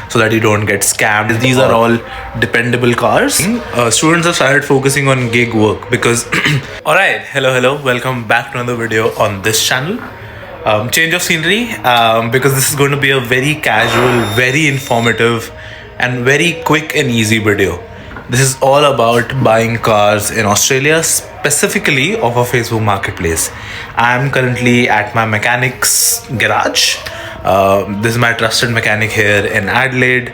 so that you don't get scammed. These are all dependable cars. Students have started focusing on gig work because alright, hello, welcome back to another video on this channel. Change of scenery, because this is going to be a very casual, very informative and very quick and easy video. This is all about buying cars in Australia, specifically off of Facebook Marketplace. I'm currently at my mechanic's garage. This is my trusted mechanic here in Adelaide,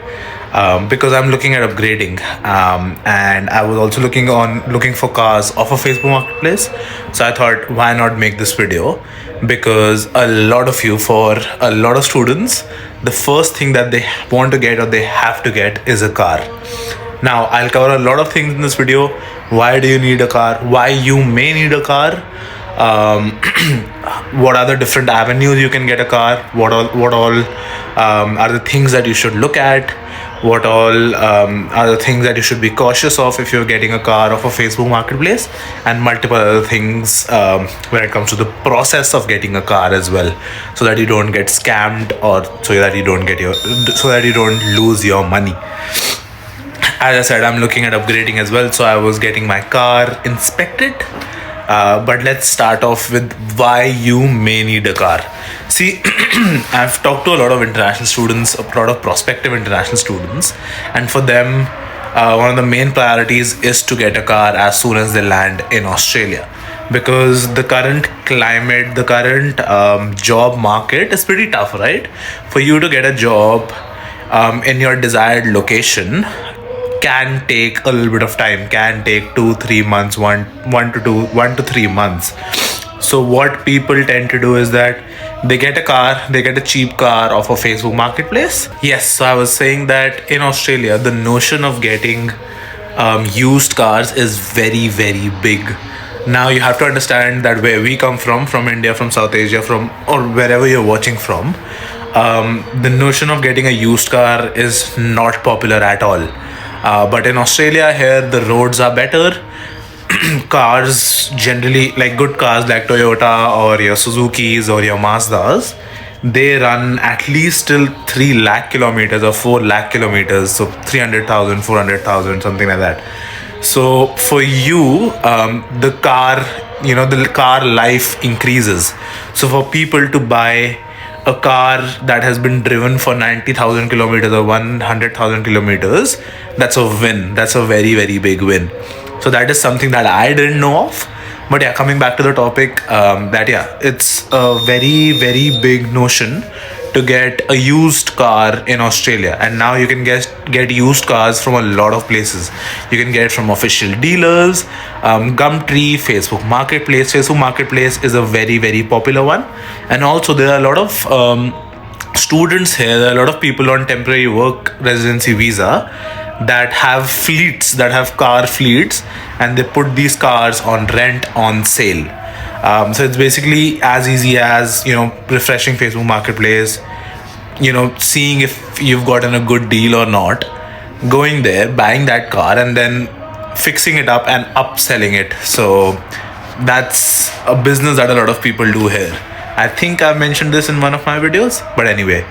because I'm looking at upgrading, and I was also looking for cars off of Facebook Marketplace. So I thought, why not make this video? Because a lot of students, the first thing that they want to get or they have to get is a car. Now, I'll cover a lot of things in this video. Why do you need a car? Why you may need a car? What are the different avenues you can get a car? What all are the things that you should look at? What all are the things that you should be cautious of if you're getting a car off a Facebook Marketplace, and multiple other things when it comes to the process of getting a car as well, so that you don't get scammed or so that you don't lose your money. As I said, I'm looking at upgrading as well, so I was getting my car inspected. But let's start off with why you may need a car. See, I've talked to a lot of international students, a lot of prospective international students, and for them, one of the main priorities is to get a car as soon as they land in Australia. Because the current climate, the current job market is pretty tough, right? For you to get a job in your desired location can take a little bit of time, can take 2-3 months, 1 to 3 months. So what people tend to do is that they get a cheap car off a Facebook Marketplace. Yes, so I was saying that in Australia, the notion of getting used cars is very, very big. Now you have to understand that where we come from India, from South Asia, or wherever you're watching from, the notion of getting a used car is not popular at all. But in Australia here, the roads are better. Cars generally, like good cars like Toyota or your Suzukis or your Mazdas, they run at least till 3 lakh kilometers or 4 lakh kilometers. So 300,000, 400,000, something like that. So for you, the car life increases. So for people to buy a car that has been driven for 90,000 kilometers or 100,000 kilometers, that's a win. That's a very, very big win. So that is something that I didn't know of. But yeah, coming back to the topic, it's a very, very big notion to get a used car in Australia. And now you can get used cars from a lot of places. You can get it from official dealers, Gumtree, Facebook Marketplace. Facebook Marketplace is a very, very popular one. And also there are a lot of students here, there are a lot of people on temporary work residency visa that have car fleets, and they put these cars on rent on sale. So it's basically as easy as, refreshing Facebook Marketplace, seeing if you've gotten a good deal or not, going there, buying that car, and then fixing it up and upselling it. So that's a business that a lot of people do here. I think I've mentioned this in one of my videos, but anyway.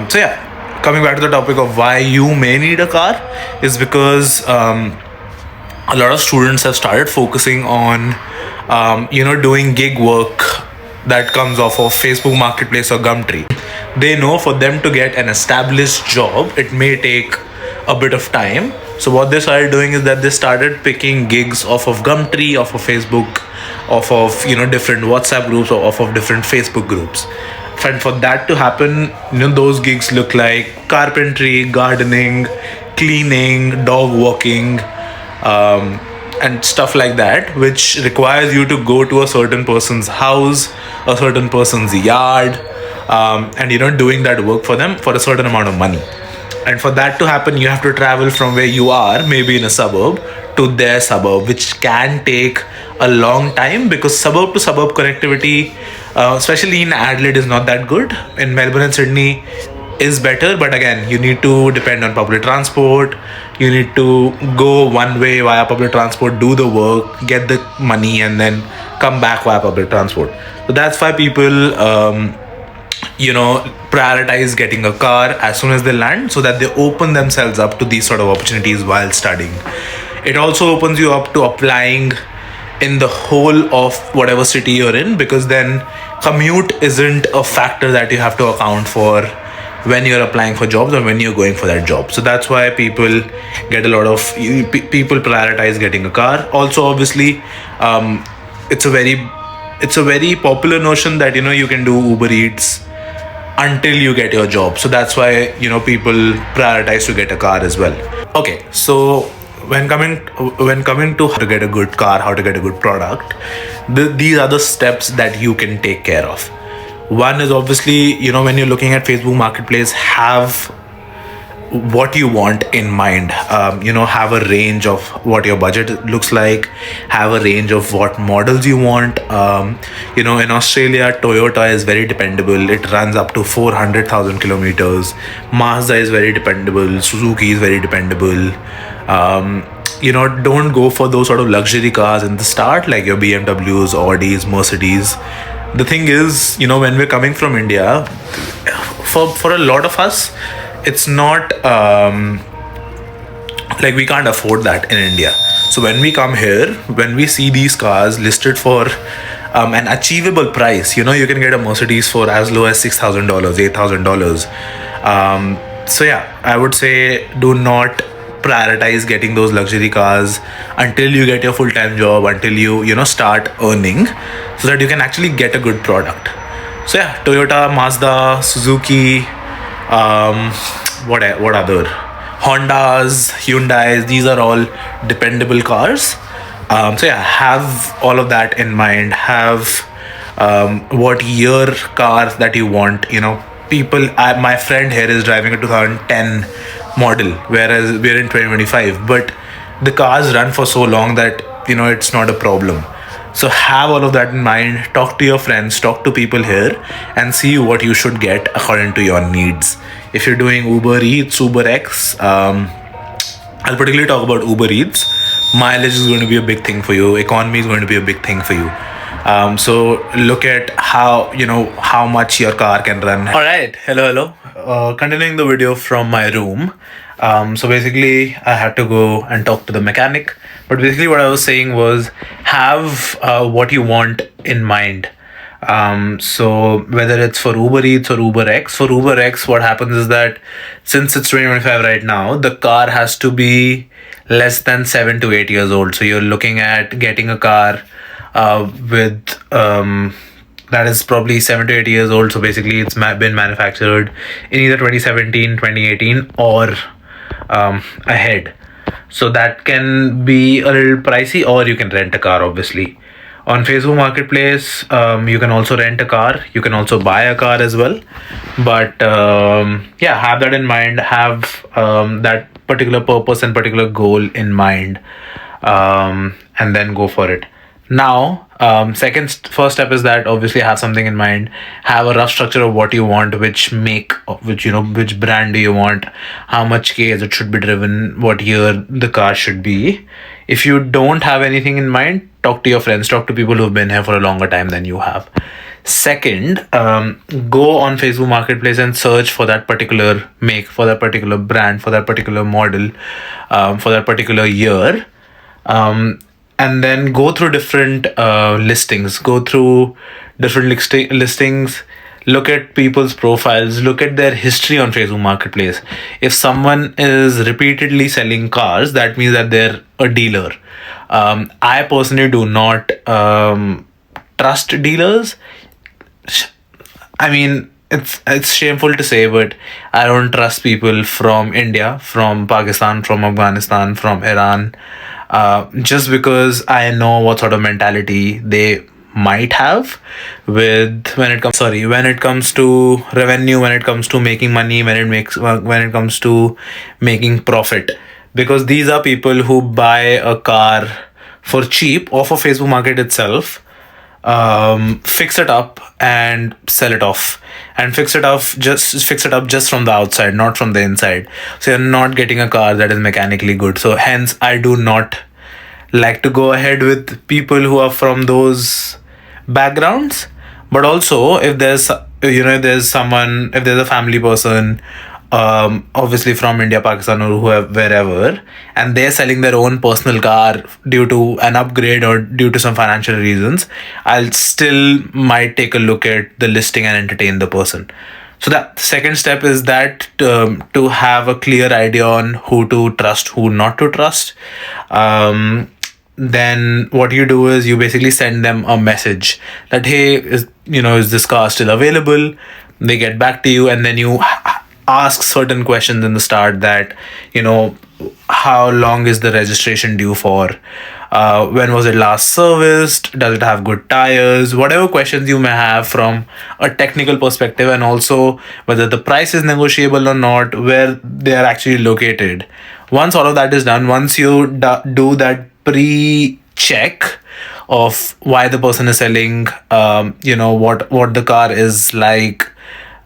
So yeah, coming back to the topic of why you may need a car is because a lot of students have started focusing on doing gig work that comes off of Facebook Marketplace or Gumtree. They know for them to get an established job, it may take a bit of time. So what they started doing is that they started picking gigs off of Gumtree, off of Facebook, off of different WhatsApp groups, or off of different Facebook groups. And for that to happen, those gigs look like carpentry, gardening, cleaning, dog walking, and stuff like that, which requires you to go to a certain person's house, a certain person's yard, and doing that work for them for a certain amount of money. And for that to happen, you have to travel from where you are, maybe in a suburb, to their suburb, which can take a long time because suburb to suburb connectivity, especially in Adelaide, is not that good. In Melbourne and Sydney is better, but again, you need to depend on public transport. You need to go one way via public transport, do the work, get the money, and then come back via public transport. So that's why people prioritize getting a car as soon as they land, so that they open themselves up to these sort of opportunities while studying. It also opens you up to applying in the whole of whatever city you're in, because then commute isn't a factor that you have to account for when you're applying for jobs or when you're going for that job. So that's why people get a lot of people prioritize getting a car. Also, obviously, it's a very popular notion that you can do Uber Eats until you get your job. So that's why people prioritize to get a car as well. Okay, so when coming to how to get a good car, how to get a good product, these are the steps that you can take care of. One is obviously, when you're looking at Facebook Marketplace, have what you want in mind. Have a range of what your budget looks like, have a range of what models you want. In Australia, Toyota is very dependable. It runs up to 400,000 kilometers. Mazda is very dependable. Suzuki is very dependable. Don't go for those sort of luxury cars in the start, like your BMWs, Audis, Mercedes. The thing is, when we're coming from India, for a lot of us, it's not like we can't afford that in India. So when we come here, when we see these cars listed for an achievable price, you can get a Mercedes for as low as $6,000, $8,000. So yeah, I would say do not prioritize getting those luxury cars until you get your full-time job, until you start earning, so that you can actually get a good product. So yeah, Toyota, Mazda, Suzuki, what other, Hondas, Hyundais, these are all dependable cars. So yeah, have all of that in mind. Have what year car that you want. My friend here is driving a 2010 model, whereas we're in 2025, but the cars run for so long that it's not a problem. So have all of that in mind. Talk to your friends, talk to people here, and see what you should get according to your needs. If you're doing Uber Eats, Uber X, I'll particularly talk about Uber Eats. Mileage is going to be a big thing for you. Economy is going to be a big thing for you. So look at how much your car can run. All right, hello. Continuing the video from my room. So basically, I had to go and talk to the mechanic. But basically, what I was saying was, have what you want in mind. So whether it's for Uber Eats or Uber X, for Uber X, what happens is that since it's 2025 right now, the car has to be less than 7 to 8 years old. So you're looking at getting a car with that is probably 7 to 8 years old. So basically, it's been manufactured in either 2017, 2018 or ahead. So that can be a little pricey, or you can rent a car, obviously. On Facebook Marketplace, you can also rent a car. You can also buy a car as well. But yeah, have that in mind. Have that particular purpose and particular goal in mind, and then go for it. Now, first step is that obviously have something in mind. Have a rough structure of what you want, which brand do you want, how much k's it should be driven, what year the car should be. If you don't have anything in mind, talk to your friends, talk to people who've been here for a longer time than you have. Second, go on Facebook Marketplace and search for that particular make, for that particular brand, for that particular model, for that particular year. And then go through different listings, listings, look at people's profiles, look at their history on Facebook Marketplace. If someone is repeatedly selling cars, that means that they're a dealer. I personally do not trust dealers. I mean, it's shameful to say, but I don't trust people from India, from Pakistan, from Afghanistan, from Iran. Just because I know what sort of mentality they might have when it comes to revenue, when it comes to making money, when it comes to making profit. Because these are people who buy a car for cheap off of Facebook Market itself, fix it up and sell it off, and fix it up just from the outside, not from the inside. So you're not getting a car that is mechanically good. So hence, I do not like to go ahead with people who are from those backgrounds. But also, if there's if there's someone, if there's a family person, obviously from India, Pakistan, or whoever, wherever, and they're selling their own personal car due to an upgrade or due to some financial reasons, I'll still might take a look at the listing and entertain the person. So that second step is that to have a clear idea on who to trust, who not to trust. Then what you do is you basically send them a message that, hey, is this car still available? They get back to you, and then you ask certain questions in the start that, how long is the registration due for? When was it last serviced? Does it have good tires? Whatever questions you may have from a technical perspective, and also whether the price is negotiable or not, where they are actually located. Once all of that is done, once you do that pre-check of why the person is selling, what the car is like,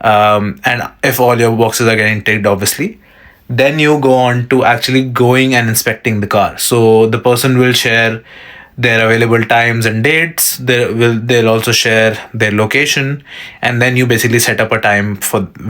and if all your boxes are getting ticked, obviously, then you go on to actually going and inspecting the car. So the person will share their available times and dates. They'll also share their location, and then you basically set up a time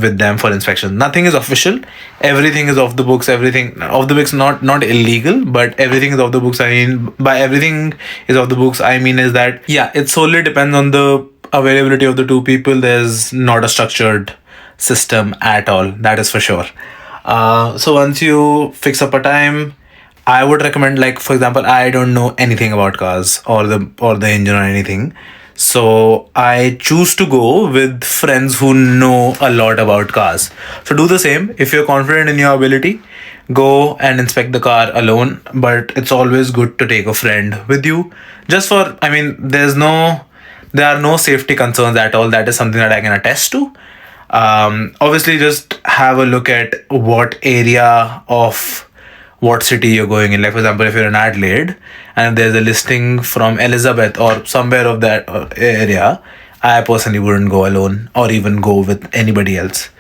with them for inspection. Nothing is official. Everything is off the books. Everything off the books, not illegal, but everything is off the books. I mean, by everything is off the books, I mean is that, yeah, it solely depends on the availability of the two people. There's not a structured system at all. That is for sure. So once you fix up a time, I would recommend, like, for example, I don't know anything about cars or the engine or anything. So I choose to go with friends who know a lot about cars. So do the same. If you're confident in your ability, go and inspect the car alone. But it's always good to take a friend with you. There are no safety concerns at all. That is something that I can attest to. Obviously, just have a look at what area of what city you're going in. Like, for example, if you're in Adelaide and there's a listing from Elizabeth or somewhere of that area, I personally wouldn't go alone or even go with anybody else,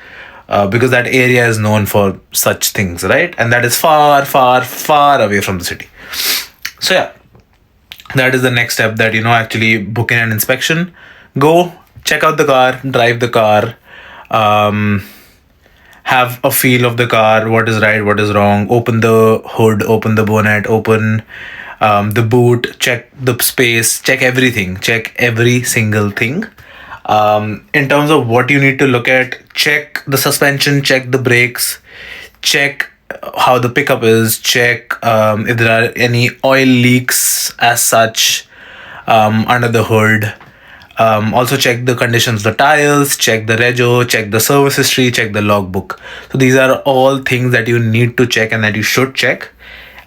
because that area is known for such things, right? And that is far, far, far away from the city. So yeah, that is the next step, that actually book in an inspection. Go check out the car, drive the car, have a feel of the car, what is right, what is wrong. Open the hood, open the bonnet, open the boot, check the space, check everything, check every single thing. In terms of what you need to look at, check the suspension, check the brakes, check how the pickup is, check if there are any oil leaks as such under the hood. Also check the conditions of the tires, check the rego, check the service history, check the logbook. So these are all things that you need to check and that you should check.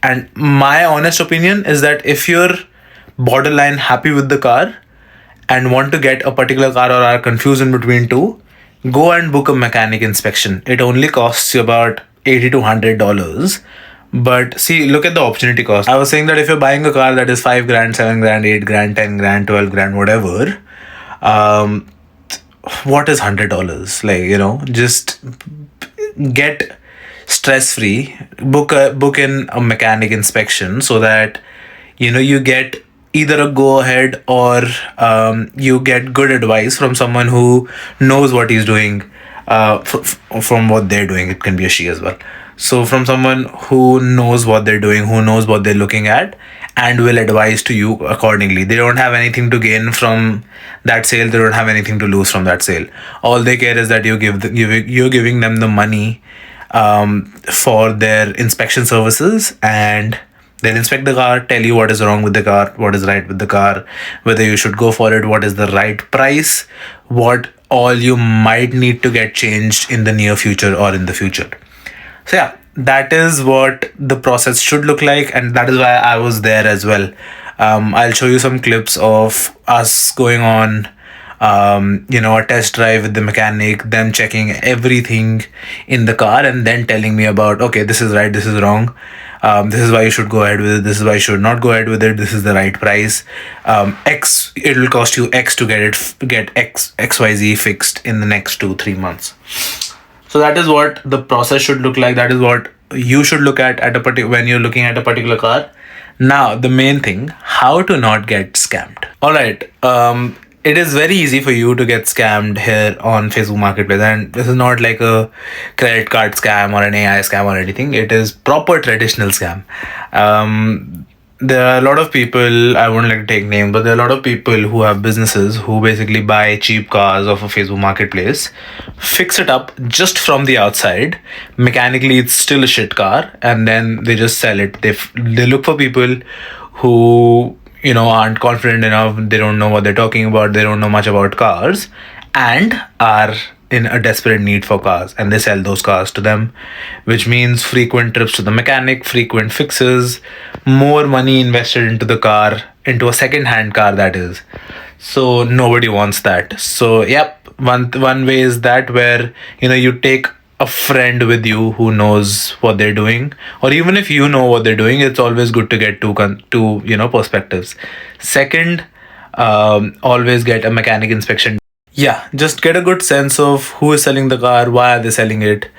And my honest opinion is that if you're borderline happy with the car and want to get a particular car or are confused in between two, go and book a mechanic inspection. It only costs you about $80 to $100. But see, look at the opportunity cost. I was saying that if you're buying a car that is 5 grand, 7 grand, 8 grand, 10 grand, 12 grand, whatever, what is $100? Just get stress free, book in a mechanic inspection, so that you get either a go ahead or you get good advice from someone who knows what he's doing. From what they're doing, it can be a she as well. So from someone who knows what they're doing, who knows what they're looking at, and will advise to you accordingly. They don't have anything to gain from that sale. They don't have anything to lose from that sale. All they care is that you're giving them the money for their inspection services, and they'll inspect the car, tell you what is wrong with the car, what is right with the car, whether you should go for it, what is the right price, what all you might need to get changed in the near future or in the future. So yeah, that is what the process should look like, and that is why I was there as well. I'll show you some clips of us going on a test drive with the mechanic, them checking everything in the car and then telling me about, okay, this is right, this is wrong, this is why you should go ahead with it, this is why you should not go ahead with it, this is the right price, X, it will cost you X to get XYZ fixed in the next 2-3 months. So that is what the process should look like. That is what you should look at when you're looking at a particular car. Now, the main thing, how to not get scammed. All right. it is very easy for you to get scammed here on Facebook Marketplace. And this is not like a credit card scam or an AI scam or anything. It is proper traditional scam. There are a lot of people, I won't like to take names, but there are a lot of people who have businesses who basically buy cheap cars off a Facebook Marketplace, fix it up just from the outside. Mechanically, it's still a shit car, and then they just sell it. They look for people who aren't confident enough, they don't know what they're talking about, they don't know much about cars, and are in a desperate need for cars, and they sell those cars to them, which means frequent trips to the mechanic, frequent fixes, more money invested into the car, into a second hand car, that is. So nobody wants that. So yep, one way is that, where you take a friend with you who knows what they're doing, or even if you know what they're doing, it's always good to get two perspectives. Second, always get a mechanic inspection. Yeah, just get a good sense of who is selling the car, why are they selling it,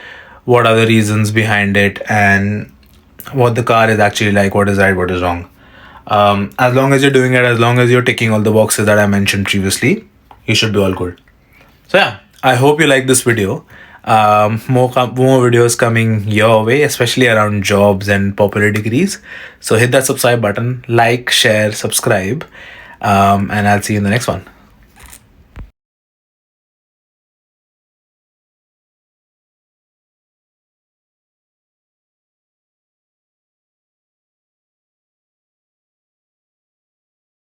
what are the reasons behind it, and what the car is actually like, what is right, what is wrong. As long as you're doing it, as long as you're ticking all the boxes that I mentioned previously, you should be all good. So yeah, I hope you like this video. More videos coming your way, especially around jobs and popular degrees. So hit that subscribe button, like, share, subscribe, and I'll see you in the next one.